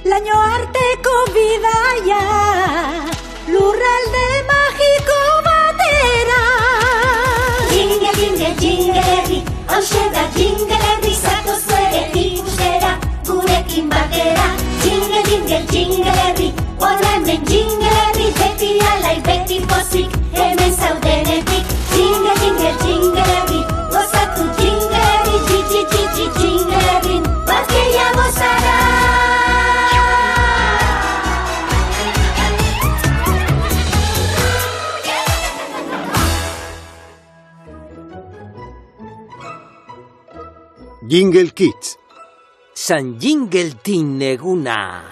laino arteko bidaia, lurralde magiko batera. Jingle, jingle, jingle herri, hauxe da jingle herri, zatoz ere ikustera, gurekin batera. Jingle, jingle, jingle herri, hona hemen jingle herri, beti alai, beti pozik, hemen zaudenetik. Jingle, jingle, jingle herri, gozatu jingle herri, jiji, jingle herri, bat gehiago zara. Jingle Kids. San Jingletin eguna.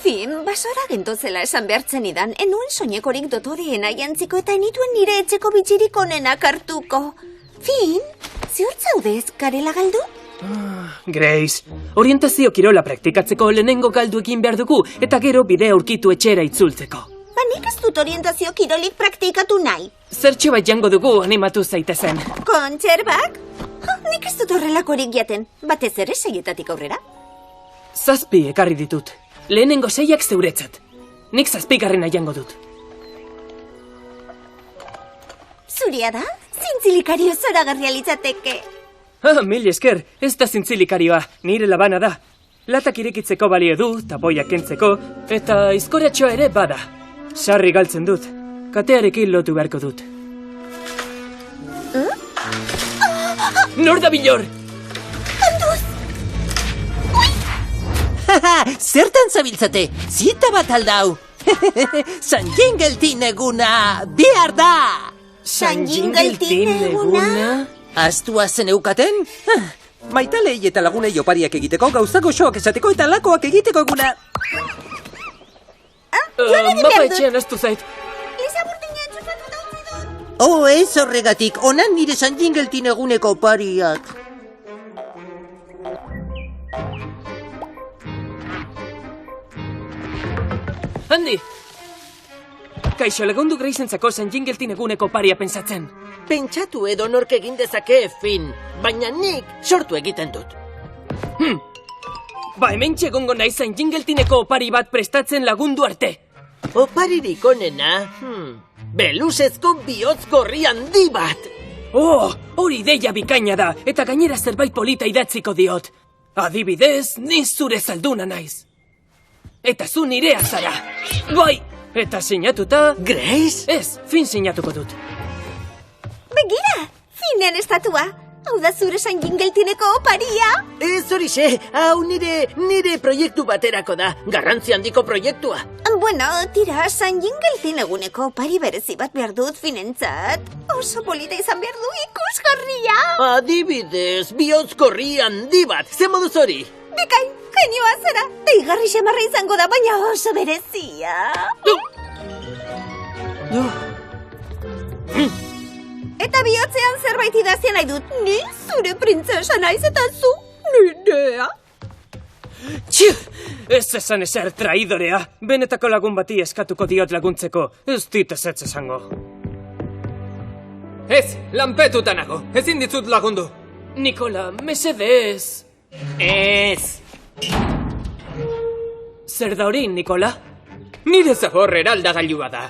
Fin, basora gentozela esan behartzen idan, enuen soinekorik dotoreen aiantziko eta enituen nire etxeko bitxirik onenak hartuko. Fin, ziur zaudez, garela galdu? Grace, orientazio kirola praktikatzeko lehenengo galdu egin behar dugu eta gero bidea aurkitu etxera itzultzeko. Ba, nik ez dut orientazio kirolik praktikatu nahi. Zertxo bat jango dugu animatu zaitezen. Kontserbak? Nik ez dut horrelakorik jaten, batez ere 6etatik aurrera. 7 ekarri ditut. Lehenengo 6ak zeuretzat. Nik 7garrena jango dut. Zuria da? Zintzilikario zoragarria litzateke. Mil esker, ez da zintzilikarioa, nire labana da. Latak irekitzeko balio du, tapoiak kentzeko, eta izkoratxoa ere bada. Sarri galtzen dut, katearekin lotu beharko dut. Nor da bilor! Zertan zabiltzate, zita bat aldau. San Jingletin eguna bihar da. San Jingletin eguna? Astua zen eukaten? Maitalei eta lagunei opariak egiteko, gauzako shoak esateko eta lakoak egiteko eguna. Mapa etxean astu zait. Lisa burdina entzufatu da utzi dut. Oh, ez horregatik, onan nire San Jingletin eguneko opariak. Handi! Kaixo, lagundu Gracentzako San Jingletin eguneko paria pentsatzen. Pentsatu edo nork egin dezake, Fin, baina nik sortu egiten dut. Ba, hemen txegongo nahi San Jingletineko opari bat prestatzen lagundu arte. Oparirik onena, beluzezko bihotz gorri handi bat. Oh, hori ideia bikaina da, eta gainera zerbait polita idatziko diot. Adibidez, ni zure zalduna naiz. Eta zu nirea zara. Bai, eta sinatuta... Grace? Ez, Fin sinatuko dut. Begira, Finean estatua. Hau da zure San Jingletineko oparia. Ez horixe, hau nire proiektu baterako da. Garrantzi handiko proiektua. Bueno, tira, San Jingletin eguneko opari berezi bat behar dut Finentzat. Oso polita izan behar du ikusgarria. Adibidez, bihotz gorri handi bat. Ze moduz hori? Bikain, genioa zara. Deigarri xamarra izango da, baina oso berezia. Eta bihotzean zerbait idazia nahi dut. Ni zure printzesa naiz eta zu nirea. Txiu! Ez esan ezer traidorea. Benetako lagun bati eskatuko diot laguntzeko. Ez dit ez esango. Ez, lanpetuta nago. Ezin ditzut lagundu. Nikola, mesedez. Ez. Zer da hori, Nikola? Nire zabor eraldagailua da.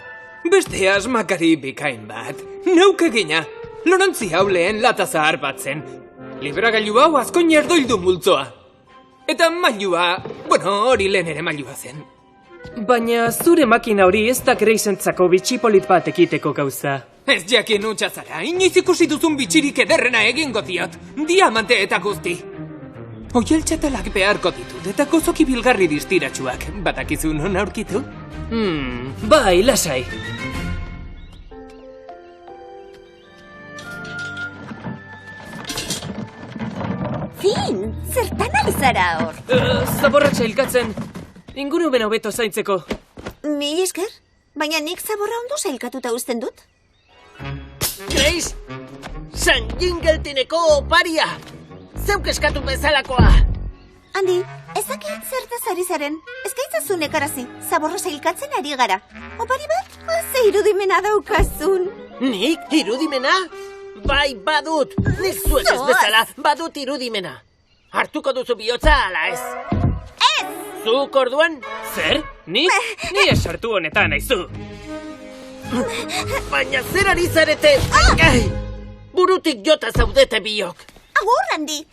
Beste asmakari bikain bat. Neuk egina. Lonontzi hau lehen lata zahar bat zen. Libragailu hau azkoin erdoildu multzoa. Eta mailua, hori lehen ere mailua zen. Baina zure makina hori ez da Gracentzako bitxipolit bat ekiteko gauza. Ez jakin utxa zara, inoiz ikusi duzun bitxirik ederrena egingo diot. Diamante eta guzti. Oiel txatalak beharko ditut eta gozoki bilgarri distiratsuak. Batakizu non aurkitu? Bai, lasai. Fin, zertan ari zara hor? Zaborra sailkatzen. Ingurumen hobeto zaintzeko. Mil esker, baina nik zaborra ondo sailkatuta uzten dut. Grace, San Jingletineko oparia! Zeuk eskatu bezalakoa! Andi, ezakit zertaz ari zaren. Ezkaitzazun ekarazi, zaborra sailkatzen ari gara. Opari bat, ze irudimena daukazun. Nik irudimena? Bai, badut! Nik zuek ez bezala, badut irudimena. Hartuko duzu bihotza ala ez? Ez! Zuk orduan? Zer? Ni esartu honetan naizu. Baina zer ari zarete? Ai, burutik jota zaudete biok. Agur, Andy!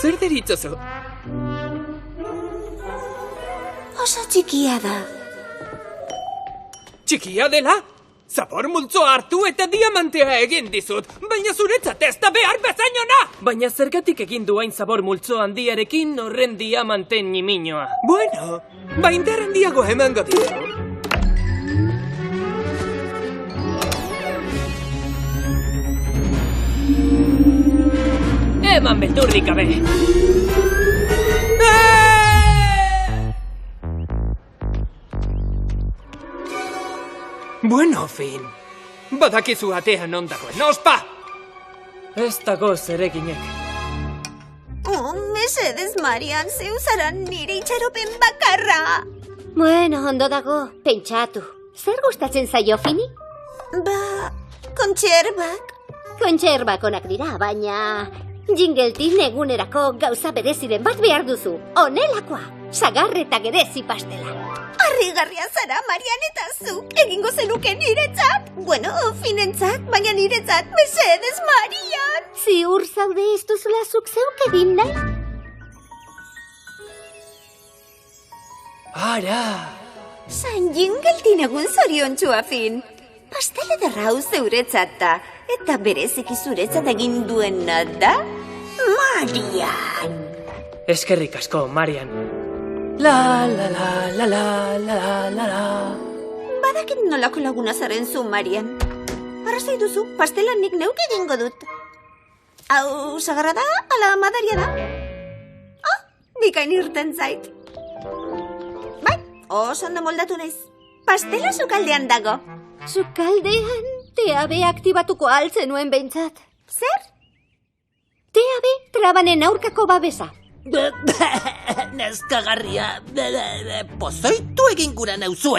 Zer deritzozu? Oso txikia da. Txikia dela? Zabor multzoa hartu eta diamantea egin dizut, baina zuretzat ez da behar bezainona! Baina zergatik egin du hain zabor multzo handiarekin horren diamanten niminoa? Bueno, indar handiago emango dizu. Eman beldurrik gabe! Bueno, Finn. Badakizu atean ondagoen, ospa! Ez dago zereginek. Oh, mesedez, Marian, zeu zara nire itxaropen bakarra. Bueno, ondo dago, pentsatu. Zer gustatzen zaio, Fini? Kontxerbak. Kontxerbak onak dira, baina... Jingeltin egunerako gauza bereziren bat behar duzu. Honelakoa, sagar eta gerezi pastela. Harrigarria zara, Marian, eta zuk egingo zenuke niretzat. Bueno, Finnentzat, baina niretzat, mesedez, Marian. Ziur zaude ez duzula zuk zeuk egin nahi? Ara! San Jingeltin egun zoriontsua, Finn. Pastel ederra hau zeuretzat da, eta bereziki zuretzat egin duena da, Marian. Eskerrik asko, Marian. La, la, la, la, la, la, la, la. Badakit nolako laguna zaren zu, Marian. Arrazoi duzu, pastela nik neuk egingo dut. Hau, sagarra da, ala madaria da? Bikain irten zait. Bai, oso ondo moldatu naiz. Pastela sukaldean dago. Sukaldean, TAB aktibatuko altzenuen behintzat. Zer? TAB trabanen aurkako babesa. Neskagarria, pozoitu egin gura nauzu,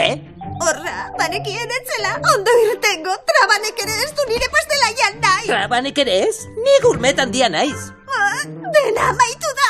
Horra, banekien etzela, ondo irtengo, trabanek ere ez du nire pastela jan nahi. Trabanek ere ez, ni gurmetan dia naiz. Dena amaitu da.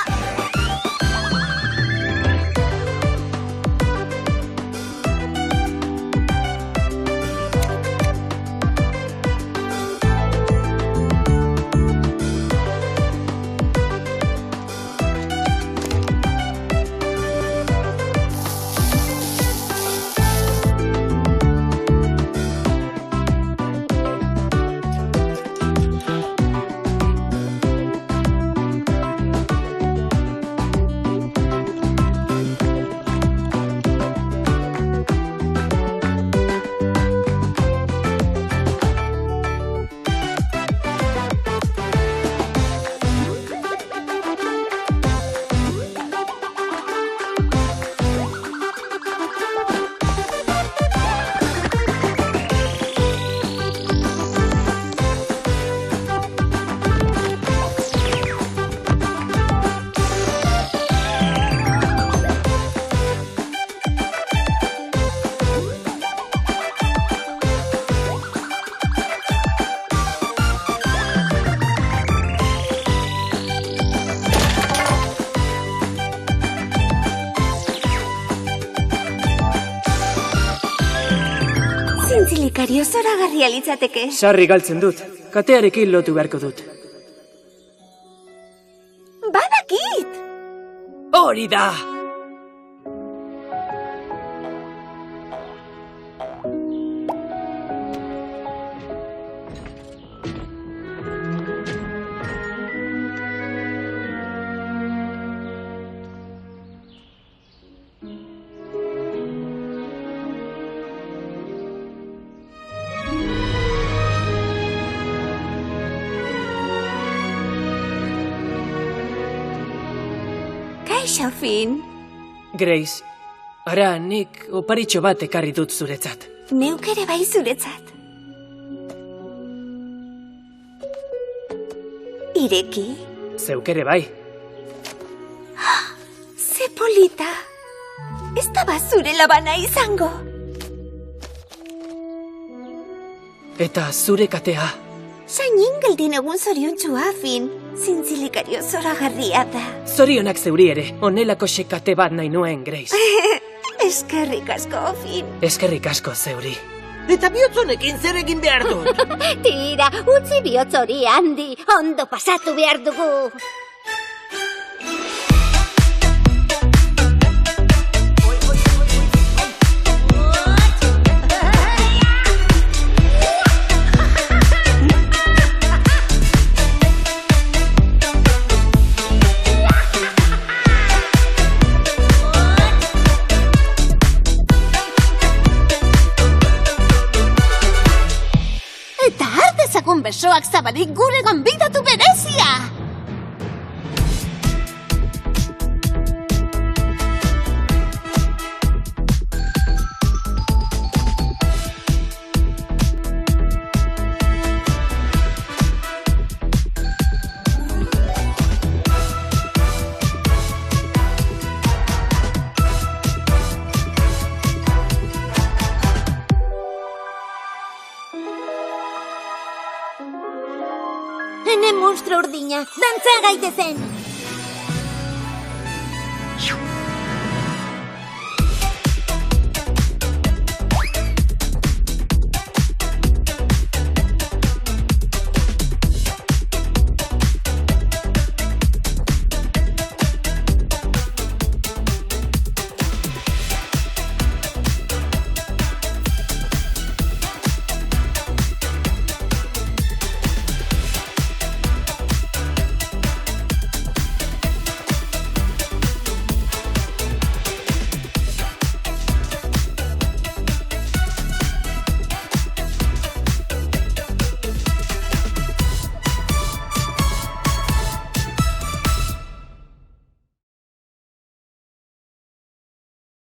Zintzilikari zoragarria litzateke. Sarri galtzen dut. Katearekin lotu beharko dut. Badakit! Hori da! Kaixo, Finn. Grace, ara nik oparitxo bat ekarri dut zuretzat. Neuk ere bai zuretzat. Ireki, zeuk ere bai. Ze polita. Ez da zure labana izango. Eta zure katea. Sain ingeldin egun zoriontsua, Fin. Zintzilikario zoragarria da. Zorionak zeuri ere, onelako xekate bat nahi nuen, Grace. Eskerrik asko, Fin. Eskerrik asko zeuri. Eta bihotzonekin zer egin behar dut? Tira, utzi bihotz hori handi, ondo pasatu behar dugu. Eta hartezagun besoak zabalik gure gonbidatu berezia! Hene monstro urdina, dantza gaitezen!